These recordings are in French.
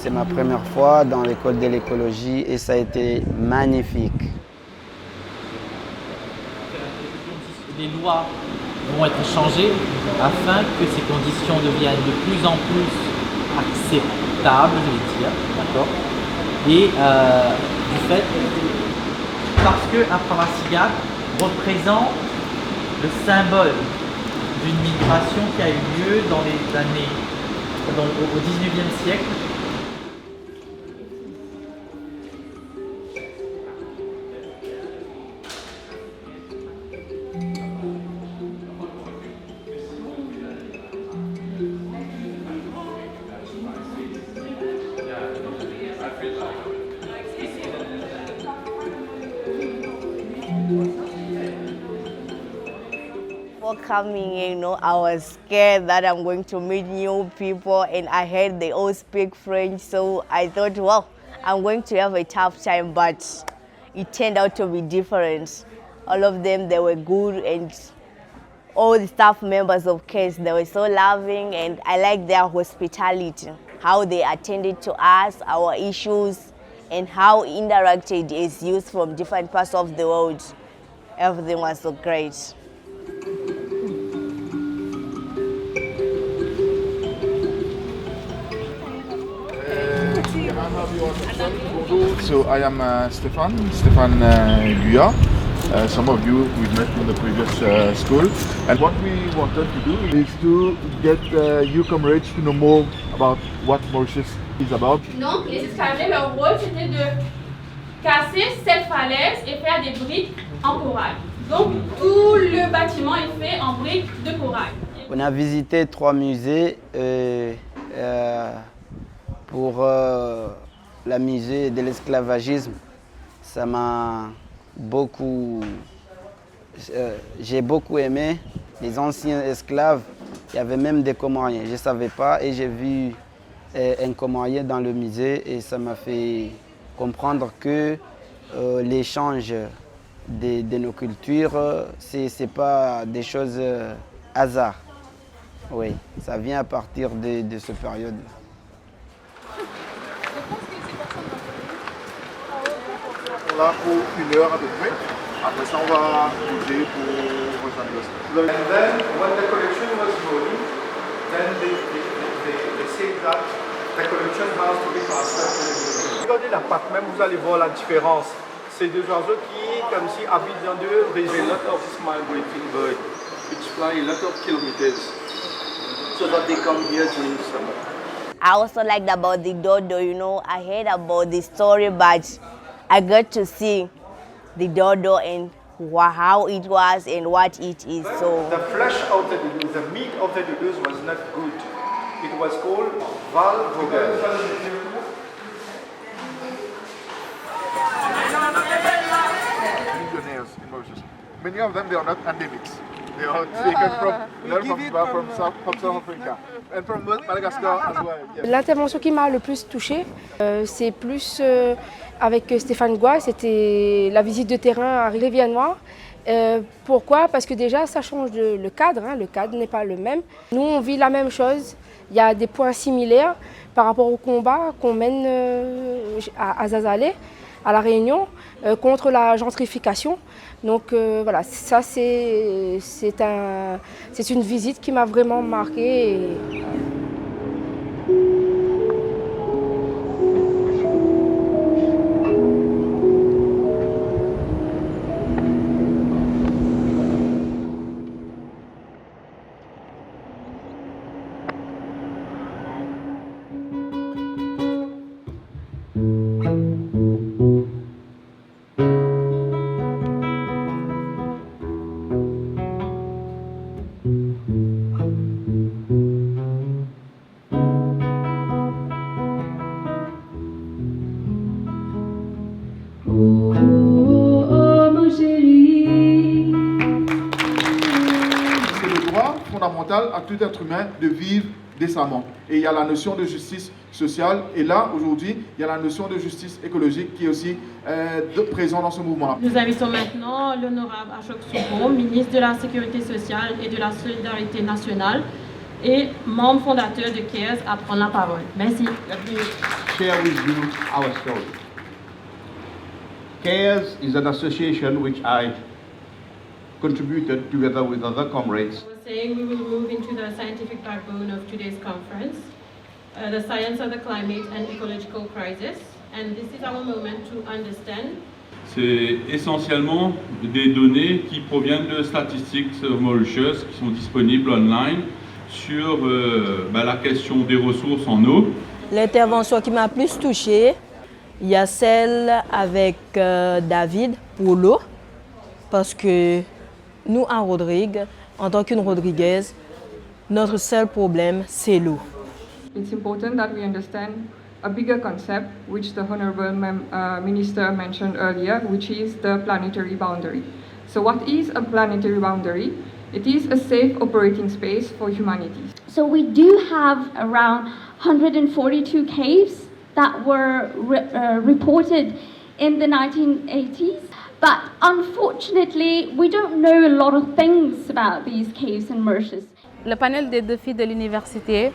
c'est ma première fois dans l'école de l'écologie et ça a été magnifique. Les lois vont être changées afin que ces conditions deviennent de plus en plus acceptables, je vais dire, d'accord. Et du fait, parce que Afro-Massigat représente le symbole d'une migration qui a eu lieu dans les années, au 19e siècle. Before coming in, I was scared that I'm going to meet new people and I heard they all speak French, so I thought, well, I'm going to have a tough time, but it turned out to be different. All of them, they were good, and all the staff members of CASE, they were so loving, and I like their hospitality, how they attended to us, our issues, and how interacted is used from different parts of the world. Everything was so great. So I am Stéphane Guyat. Some of you we've met in the previous school, and what we wanted to do is to get you comrades to know more about what Mauritius is about. Donc les esclaviers, leur rôle c'était de casser cette falaise et faire des briques en corail. Donc tout le bâtiment est fait en briques de corail. On a visité 3 musées pour la musée de l'esclavagisme. Ça m'a beaucoup... j'ai beaucoup aimé les anciens esclaves. Il y avait même des Comoriens, je ne savais pas, et j'ai vu un Comorien dans le musée et ça m'a fait comprendre que l'échange de nos cultures, ce n'est pas des choses hasard. Oui, ça vient à partir de cette période-là. Là pour 1 heure à peu près. Après ça, on va bouger pour rejoindre le site. And then, when the collection was going, then they said that the collection has to be transferred to the museum. Regardez la patte, même vous allez voir la différence. C'est des oiseaux qui, comme si, habitent dans 2 régions. A lot of migrating birds, which fly a lot of kilometers, so that they come here during the summer. I also liked about the dodo, I heard about the story, but I got to see the dodo and how it was and what it is. So the flesh of the dodos, the meat of the dodos was not good. It was called val vogel. Millionaires in Mauritius. Many of them, they are not endemics. They are taken from South Africa and from Madagascar as well. Yes. L'intervention qui m'a le plus touchée, c'est plus avec Stéphane Guyat, c'était la visite de terrain à Rivière-Noire. Pourquoi? Parce que déjà, ça change le cadre. Le cadre n'est pas le même. Nous, on vit la même chose. Il y a des points similaires par rapport au combat qu'on mène à Zazalé, à La Réunion, contre la gentrification. Donc voilà, ça c'est une visite qui m'a vraiment marquée. fondamental à tout être humain de vivre décemment. Et il y a la notion de justice sociale. Et là, aujourd'hui, il y a la notion de justice écologique qui est aussi présente dans ce mouvement-là. Nous invitons maintenant l'honorable Ashok Soubo, ministre de la Sécurité sociale et de la Solidarité nationale, et membre fondateur de CARES, à prendre la parole. Merci. Let me share with you our story. CARES is an association which I contributed together with other comrades. I was saying we will move into the scientific backbone of today's conference, the science of the climate and ecological crisis. And this is our moment to understand. C'est essentiellement des données qui proviennent de statistiques of Mauritius qui sont disponibles online sur la question des ressources en eau. L'intervention qui m'a plus touchée, il y a celle avec David pour l'eau, parce que nous, en Rodrigue, en tant qu'une Rodriguaise, notre seul problème, c'est l'eau. It's important that we understand a bigger concept, which the Honorable Minister mentioned earlier, which is the planetary boundary. So what is a planetary boundary? It is a safe operating space for humanity. So we do have around 142 caves that were reported in the 1980s. But unfortunately, we don't know a lot of things about these caves in Mauritius. Le panel des défis de l'université,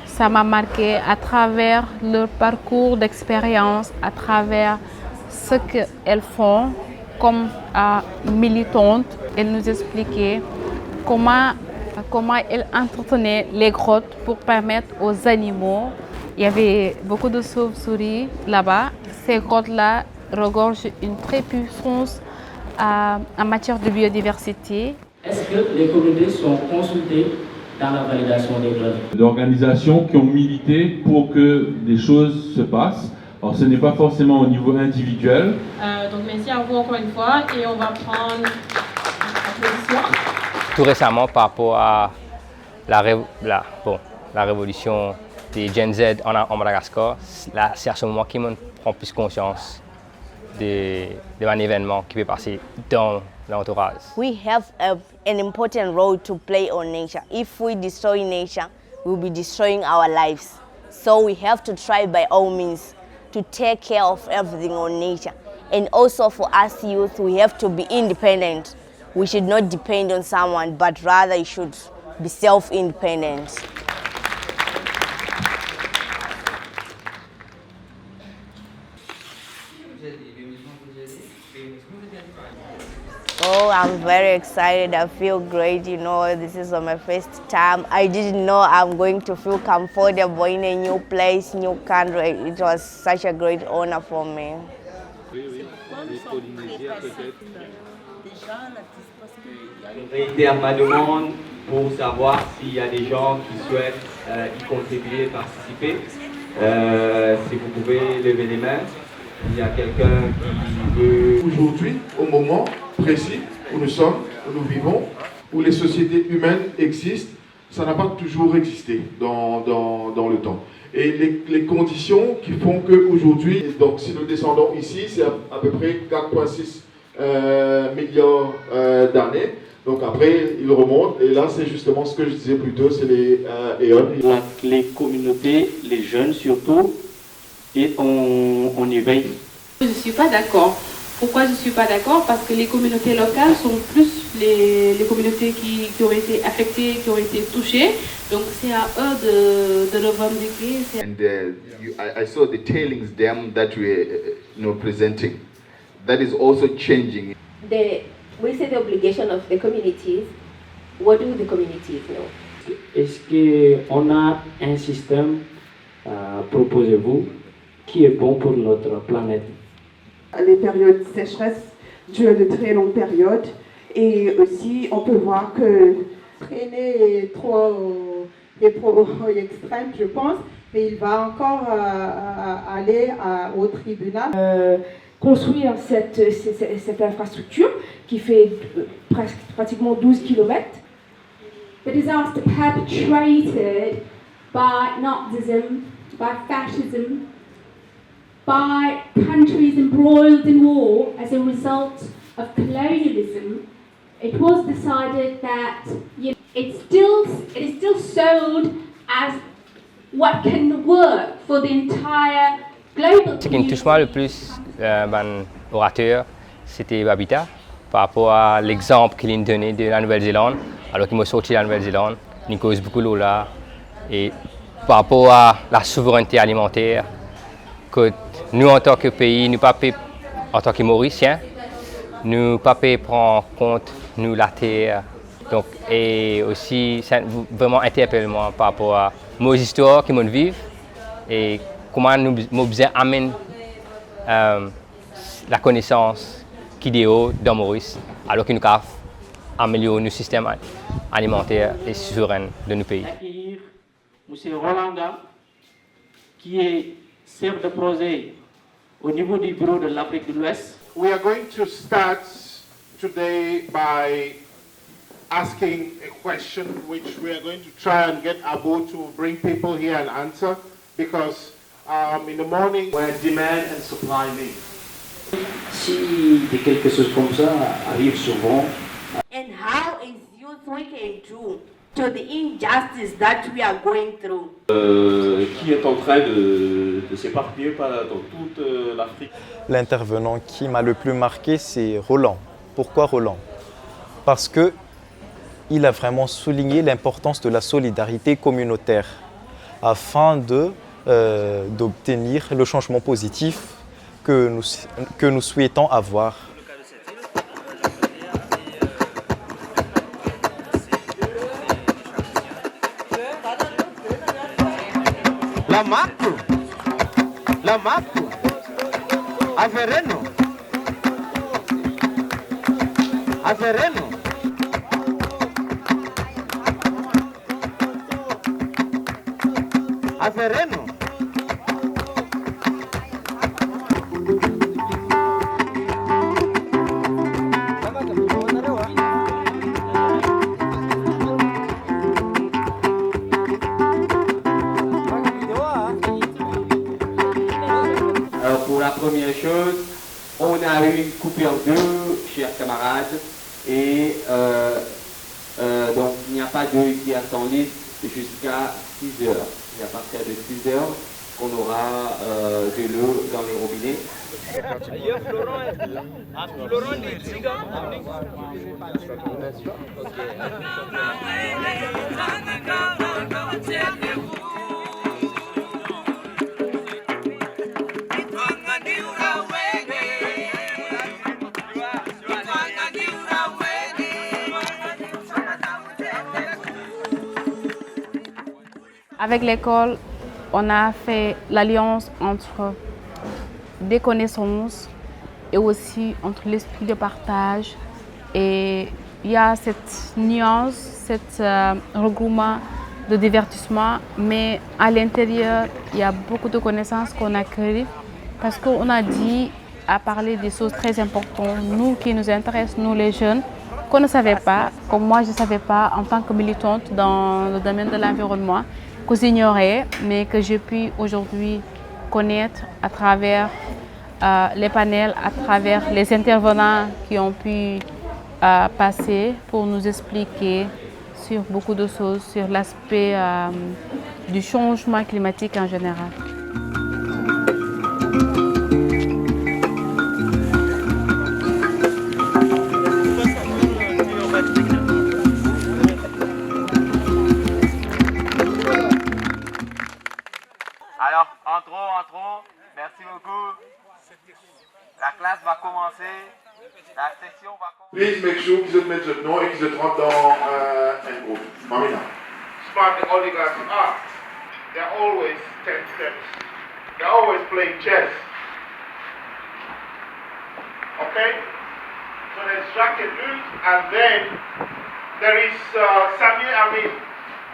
ça m'a marqué à travers leur parcours d'expérience, à travers ce qu'elles font comme militantes. Elles nous expliquaient comment elles entretenaient les grottes pour permettre aux animaux. Il y avait beaucoup de chauves-souris là-bas. Ces grottes-là regorgent une très puissance en matière de biodiversité. Est-ce que les communautés sont consultées dans la validation des grottes? D'organisations qui ont milité pour que des choses se passent. Alors ce n'est pas forcément au niveau individuel. Donc merci à vous encore une fois et on va prendre la position. Tout récemment, par rapport à la révolution des Gen Z en Madagascar, là, c'est à ce moment qui me prend plus conscience d'un événement qui peut passer dans l'entourage. We have an important role to play on nature. If we destroy nature, we'll be destroying our lives. So we have to try by all means to take care of everything on nature. And also for us youth, we have to be independent. We should not depend on someone, but rather you should be self-independent. Oh, I'm very excited. I feel great. You know, this is my first time. I didn't know I'm going to feel comfortable in a new place, new country. It was such a great honor for me. Je réitère ma demande pour savoir s'il y a des gens qui souhaitent y contribuer et participer. Si vous pouvez lever les mains. Il y a quelqu'un qui veut... Aujourd'hui, au moment précis où nous sommes, où nous vivons, où les sociétés humaines existent, ça n'a pas toujours existé dans le temps. Et les conditions qui font qu'aujourd'hui, donc si nous descendons ici, c'est à peu près 4,6 milliards d'années. Donc après, il remonte, et là c'est justement ce que je disais plus tôt, c'est les éons. Les communautés, les jeunes surtout, et on y veille. Je ne suis pas d'accord. Pourquoi je ne suis pas d'accord? Parce que les communautés locales sont plus les communautés qui ont été affectées, qui ont été touchées. Donc c'est à eux de revendiquer. And I saw the tailings dam that we were presenting. That is also changing. We say the obligation of the communities. What do the communities know? Est-ce qu'on a un système, proposez-vous, qui est bon pour notre planète? Les périodes de sécheresse durent de très longues périodes et aussi on peut voir que traîner est trop extrême, je pense, mais il va encore aller au tribunal. Construire cette infrastructure qui fait pratiquement 12 km. The disaster perpetrated by Nazism, by fascism, by countries embroiled in war as a result of colonialism, it was decided that it is still sold as what can work for the entire global. Ce qui me touche moi le plus, orateur, c'était Babita, par rapport à l'exemple qu'il a donné de la Nouvelle-Zélande, alors qu'il m'a sorti de la Nouvelle-Zélande. nous cause beaucoup l'eau là. Et par rapport à la souveraineté alimentaire, que nous en tant que pays, nous pas en tant que Mauriciens, nous pas prendre en compte nous la terre. Donc, et aussi, ça vraiment interpelle moi par rapport à nos histoires que nous vivons et comment nous besoin amène la connaissance qui est haut dans Maurice, alors que nous avons amélioré nos systèmes alimentaires et souverains de nos pays. M. Rolanda, qui est chef de projet au niveau du bureau de l'Afrique de l'Ouest. We are going to start today by asking a question which we are going to try and get Abo to bring people here and answer, because in the morning where demand and supply meet. Si quelque chose comme ça arrive souvent. And how is youth we can do to the injustice that we are going through? Qui est en train de s'éparpiller dans toute l'Afrique. L'intervenant qui m'a le plus marqué, c'est Roland. Pourquoi Roland? Parce qu'il a vraiment souligné l'importance de la solidarité communautaire afin d'obtenir le changement positif que nous souhaitons avoir. La Marco, Avereno, Alors pour la première chose, on a eu une coupure d'eau, chers camarades, et donc il n'y a pas d'eau qui attendait jusqu'à 6 heures. Il n'y a pas près de 6 heures qu'on aura de l'eau dans les robinets. Avec l'école, on a fait l'alliance entre des connaissances et aussi entre l'esprit de partage. Et il y a cette nuance, cet regroupement de divertissement, mais à l'intérieur, il y a beaucoup de connaissances qu'on a créées parce qu'on a dit à parler des choses très importantes, nous qui nous intéressent, nous les jeunes, qu'on ne savait pas, comme moi je ne savais pas en tant que militante dans le domaine de l'environnement, que j'ignorais, mais que j'ai pu aujourd'hui connaître à travers les panels, à travers les intervenants qui ont pu passer pour nous expliquer sur beaucoup de choses, sur l'aspect du changement climatique en général. Alors, entrons, merci beaucoup. La classe va commencer, la session va commencer. Please make sure qu'ils se mettent maintenant et qu'ils se rentrent dans un groupe. Mamina. smart the oligarchs are. They're always 10 steps. They're always playing chess. Okay? So there's Jacques Ellul, and then there is Samuel Amin,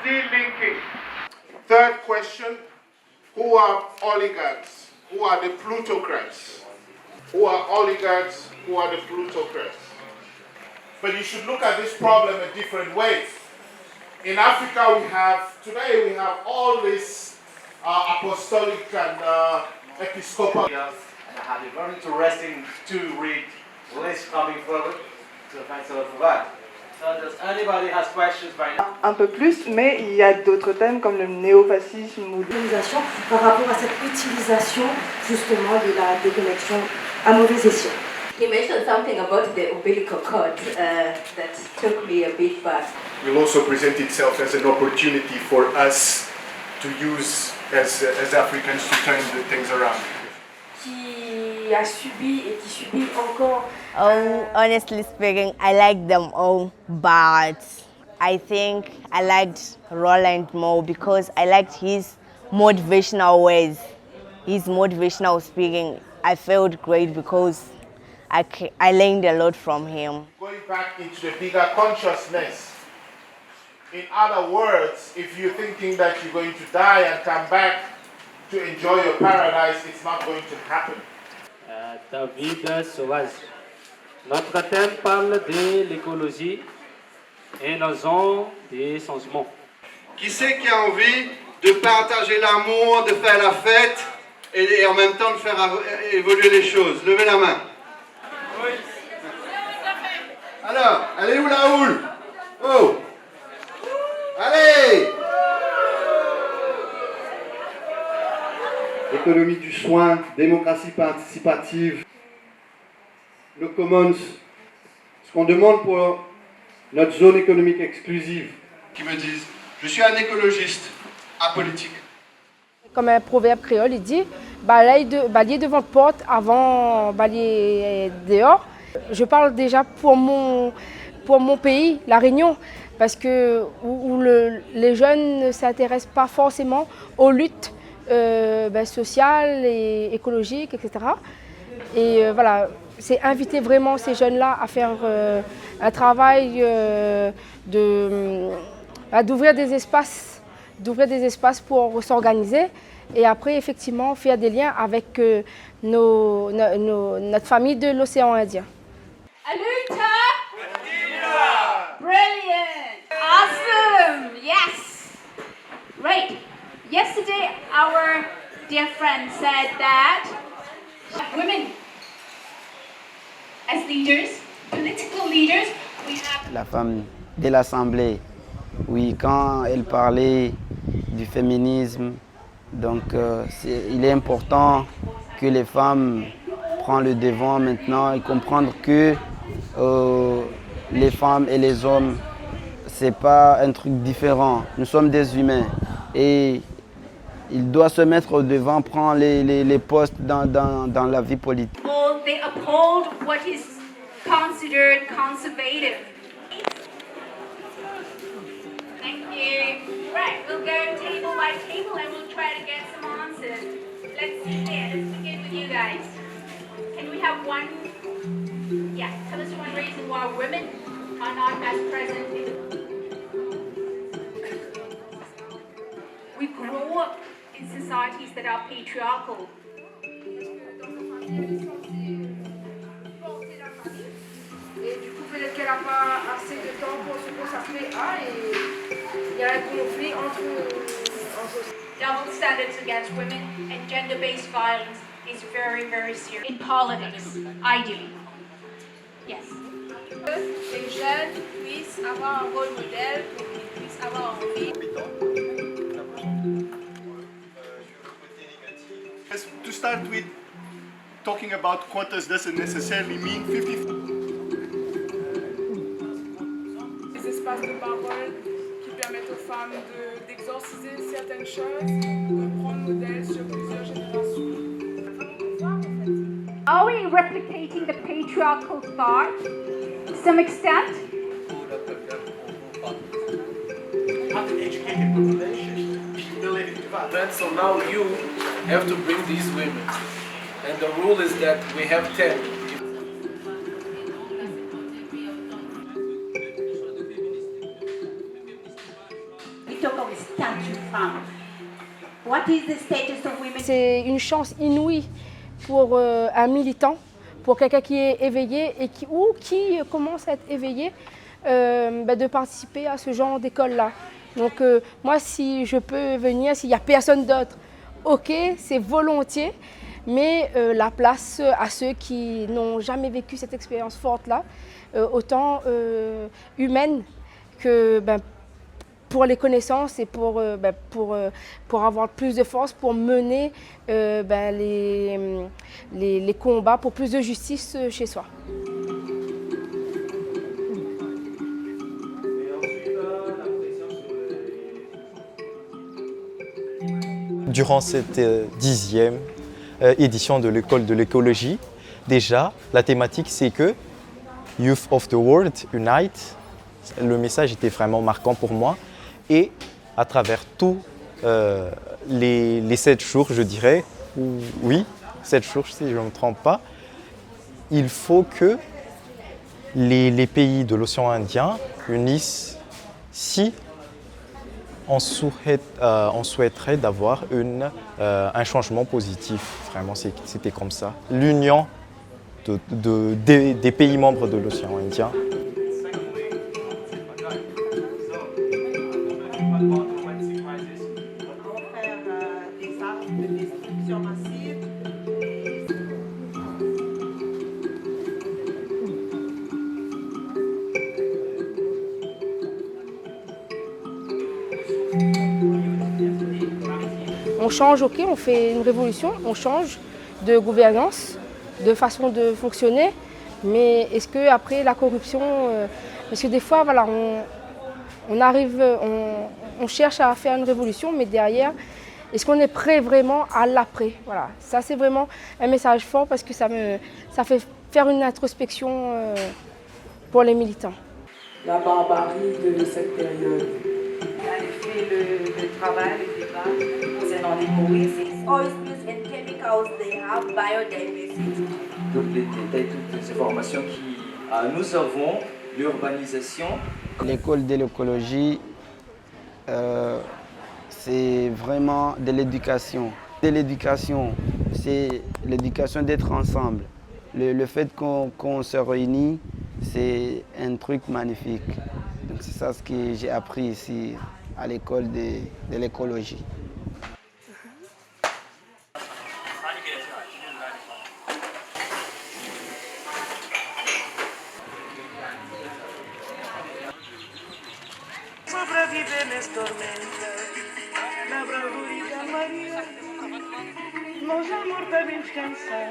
de-linking. Third question, who are oligarchs? Who are the plutocrats? Who are oligarchs? Who are the plutocrats? But you should look at this problem a different way. In Africa, today we have all this apostolic and episcopal. And I have it very interesting to read lists coming forward. So thanks a lot for that. So does anybody has questions right now? Un peu plus, mais il y a d'autres thèmes comme le néofascisme ou l'utilisation par rapport à cette utilisation justement de la déconnexion à mauvais escient. He mentioned something about the umbilical cord that took me a bit back. Will also present itself as an opportunity for us to use as Africans to turn the things around. Qui a subi et qui subit encore. Oh, honestly speaking, I like them all, but I think I liked Roland more because I liked his motivational ways, his motivational speaking. I felt great because I learned a lot from him. Going back into the bigger consciousness. In other words, if you're thinking that you're going to die and come back to enjoy your paradise, it's not going to happen. David Sauvage. Notre thème parle de l'écologie et nous avons des changements. Qui c'est qui a envie de partager l'amour, de faire la fête et en même temps de faire évoluer les choses? Levez la main. Oui. Alors, elle est où la houle? Oh! Allez! Économie du soin, démocratie participative, le commons, ce qu'on demande pour notre zone économique exclusive, qui me disent, je suis un écologiste apolitique. Comme un proverbe créole, il dit, balayer devant porte avant balayer dehors. Je parle déjà pour mon pays, La Réunion, parce que où les jeunes ne s'intéressent pas forcément aux luttes sociales et écologiques, etc. Et voilà, c'est inviter vraiment ces jeunes-là à faire un travail d'ouvrir des espaces pour s'organiser et après effectivement faire des liens avec notre famille de l'océan Indien. Aluta! Brilliant! Awesome! Yes! Right. Yesterday, our dear friend said that women, as leaders, political leaders, we have... La femme de l'Assemblée, oui, quand elle parlait du féminisme, donc il est important que les femmes prennent le devant maintenant et comprendre que les femmes et les hommes, c'est pas un truc différent. Nous sommes des humains et il doit se mettre au devant, prendre les postes dans la vie politique. They uphold what is considered conservative. Thank you. Right, we'll go table by table and we'll try to get some answers. Let's begin with you guys. Can we have one? Yeah, tell us one reason why women are not as present in. We grow up in societies that are patriarchal. Et du coup, peut-être qu'elle n'a pas assez de temps pour se consacrer à, et il y a un conflit entre Double standards against women and gender-based violence is very, very serious. In politics, ideally. Yes. Les jeunes puissent avoir un rôle modèle, qu'ils puissent avoir envie. To start with, talking about quotas doesn't necessarily mean 50. Des espaces de parole qui permettent aux femmes d'exorciser certaines choses, de prendre modèle sur plusieurs générations. Are we replicating the patriarchal thought to some extent? Not an educated population. So now you have to bring these women. And the rule is that we have 10. We talk of statue femme. What is the status of women? C'est une chance inouïe pour un militant, pour quelqu'un qui est éveillé et qui commence à être éveillé, de participer à ce genre d'école-là. Donc moi, si je peux venir, s'il n'y a personne d'autre, ok, c'est volontiers, mais la place à ceux qui n'ont jamais vécu cette expérience forte-là, autant humaine que pour les connaissances et pour avoir plus de force, pour mener les combats pour plus de justice chez soi. Durant cette 10e édition de l'école de l'écologie, déjà, la thématique c'est que Youth of the World Unite. Le message était vraiment marquant pour moi. Et à travers tous les 7 jours, je dirais, oui, 7 jours si je ne me trompe pas, il faut que les pays de l'océan Indien unissent si on souhaiterait d'avoir un changement positif. Vraiment, c'était comme ça. L'union des pays membres de l'océan Indien. On change, ok, on fait une révolution, on change de gouvernance, de façon de fonctionner, mais est-ce que après la corruption, parce que des fois, voilà, on cherche à faire une révolution, mais derrière, est-ce qu'on est prêt vraiment à l'après? Voilà, ça c'est vraiment un message fort parce que ça fait faire une introspection pour les militants. La barbarie de cette période. Le travail, le débat concernant les mauvaises Oils and chemicals, they have biodiversity. Toutes les détails, toutes les informations que nous avons, l'urbanisation. L'école de l'écologie, c'est vraiment de l'éducation. De l'éducation, c'est l'éducation d'être ensemble. Le fait qu'on se réunit, c'est un truc magnifique. Donc c'est ça ce que j'ai appris ici à l'école de l'écologie. Sobreviver nessa tormenta, na bravura Maria, meus amor para bem descansar.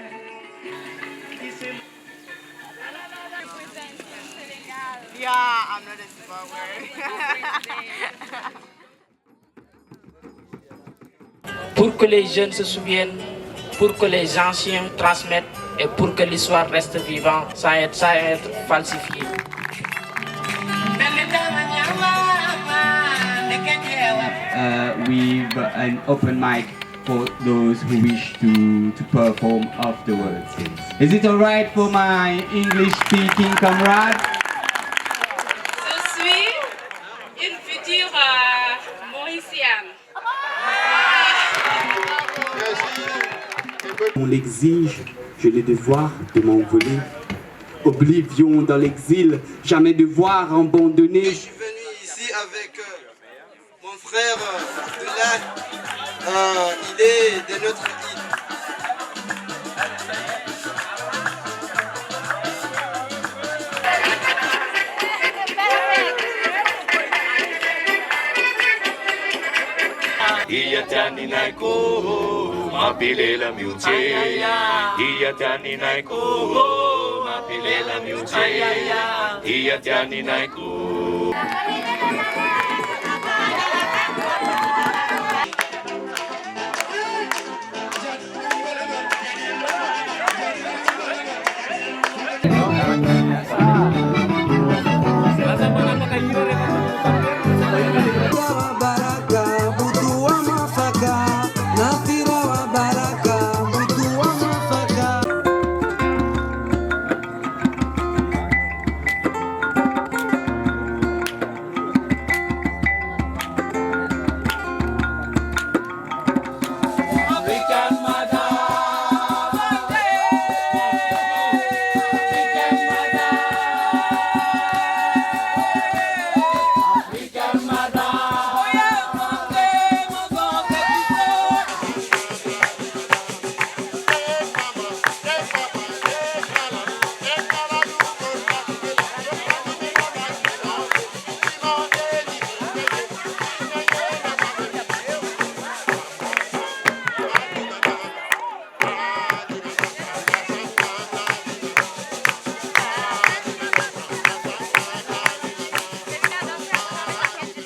Yeah, I'm not a Zimbabwean. Pour que les jeunes se souviennent, pour que les anciens transmettent et pour que l'histoire reste vivante sans être falsifiée. With an open mic for those who wish to perform afterwards. Is it alright for my English-speaking comrades? Je suis une future Mauricienne. On l'exige, j'ai le devoir de m'envoler. Oblivion dans l'exil, jamais devoir abandonner. Je suis venu ici avec mon frère de là, il est de notre île. Iya tani naiko, mapile la miuche. Iya tani naiko, mapile la miuche. Iya tani naiko.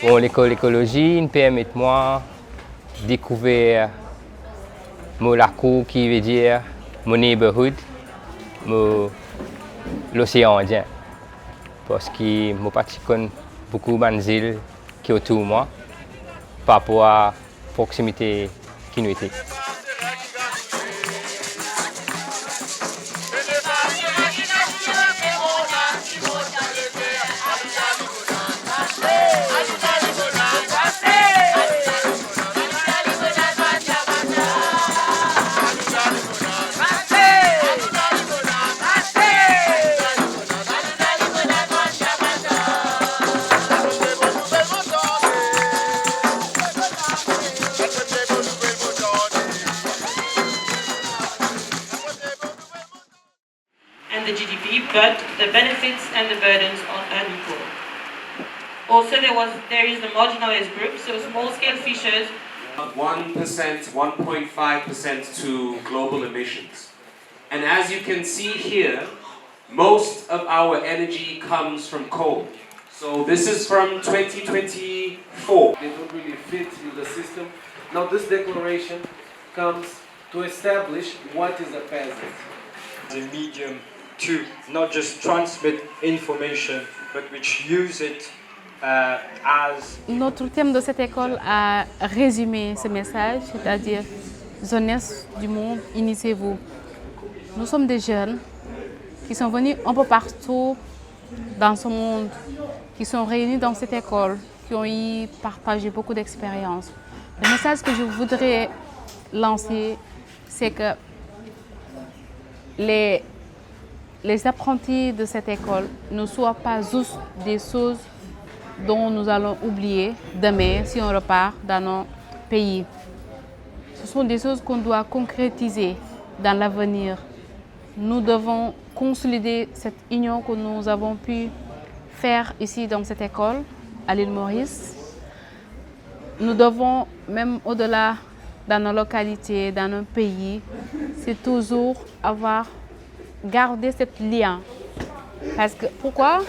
Bon, l'école écologie, une PM et moi, découvert mon lac qui veut dire mon neighborhood, l'océan Indien. Parce que je pratique beaucoup de îles qui sont autour de moi par rapport à la proximité qui nous était. And the GDP, but the benefits and the burdens are unequal. Also, there is the marginalized group, so small-scale fishers. 1%, 1.5% to global emissions. And as you can see here, most of our energy comes from coal. So this is from 2024. They don't really fit in the system. Now this declaration comes to establish what is a peasant. The medium to not just transmit information, but which use it as... Notre thème de cette école a résumé ce message, c'est-à-dire jeunesse du monde, initiez-vous. Nous sommes des jeunes qui sont venus un peu partout dans ce monde, qui sont réunis dans cette école, qui ont y partagé beaucoup d'expériences. Le message que je voudrais lancer, c'est que les apprentis de cette école ne soient pas juste des choses dont nous allons oublier demain si on repart dans nos pays. Ce sont des choses qu'on doit concrétiser dans l'avenir. Nous devons consolider cette union que nous avons pu faire ici dans cette école, à l'île Maurice. Nous devons, même au-delà, dans nos localités, dans nos pays, c'est toujours garder ce lien. Parce que, pourquoi?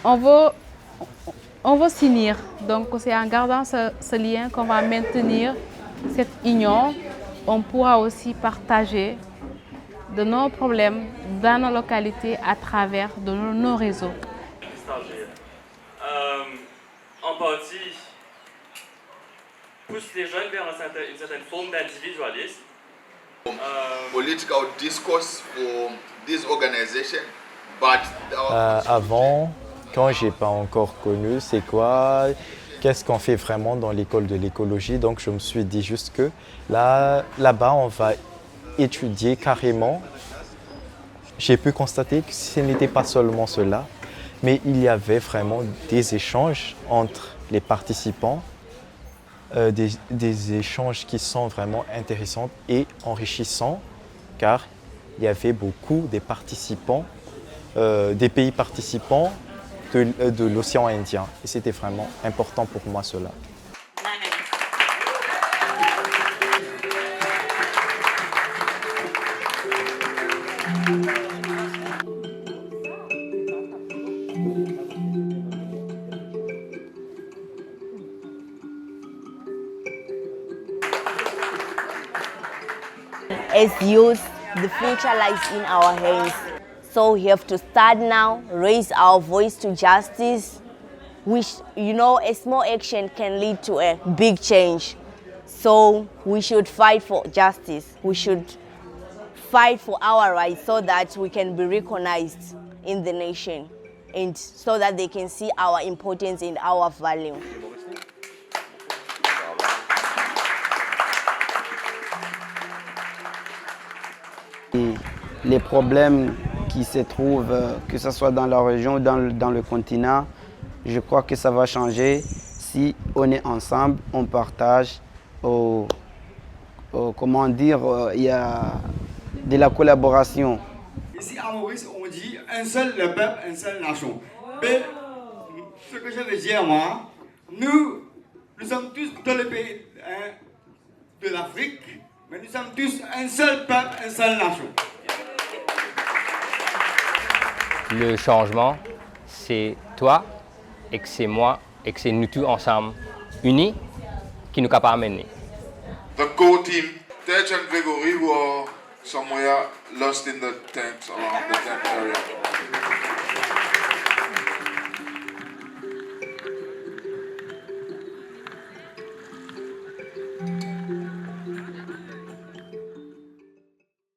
On veut s'unir. Donc c'est en gardant ce lien qu'on va maintenir cette union. On pourra aussi partager de nos problèmes dans nos localités à travers nos réseaux. En partie, pousse les jeunes vers une certaine forme d'individualisme. Political discourse for this organization, but avant, quand j'ai pas encore connu c'est quoi, qu'est-ce qu'on fait vraiment dans l'école de l'écologie, donc je me suis dit juste que là-bas on va étudier carrément. J'ai pu constater que ce n'était pas seulement cela, mais il y avait vraiment des échanges entre les participants, des échanges qui sont vraiment intéressants et enrichissants, car il y avait beaucoup des participants, des pays participants de l'océan Indien. Et c'était vraiment important pour moi cela. As youth, the future lies in our hands. So we have to start now, raise our voice to justice, which, a small action can lead to a big change. So we should fight for justice. We should fight for our rights so that we can be recognized in the nation and so that they can see our importance and our value. Les problèmes qui se trouvent, que ce soit dans la région ou dans le continent, je crois que ça va changer si on est ensemble, on partage, comment dire, il y a de la collaboration. Ici à Maurice, on dit un seul le peuple, une seule nation. Mais ce que je veux dire, moi, nous sommes tous dans les pays de l'Afrique, mais nous sommes tous un seul peuple, une seule nation. Le changement, c'est toi et que c'est moi et que c'est nous tous ensemble, unis, qui nous capables d'amener. The core team, Tej and Gregory, who are somewhere lost in the tent, around the tent area.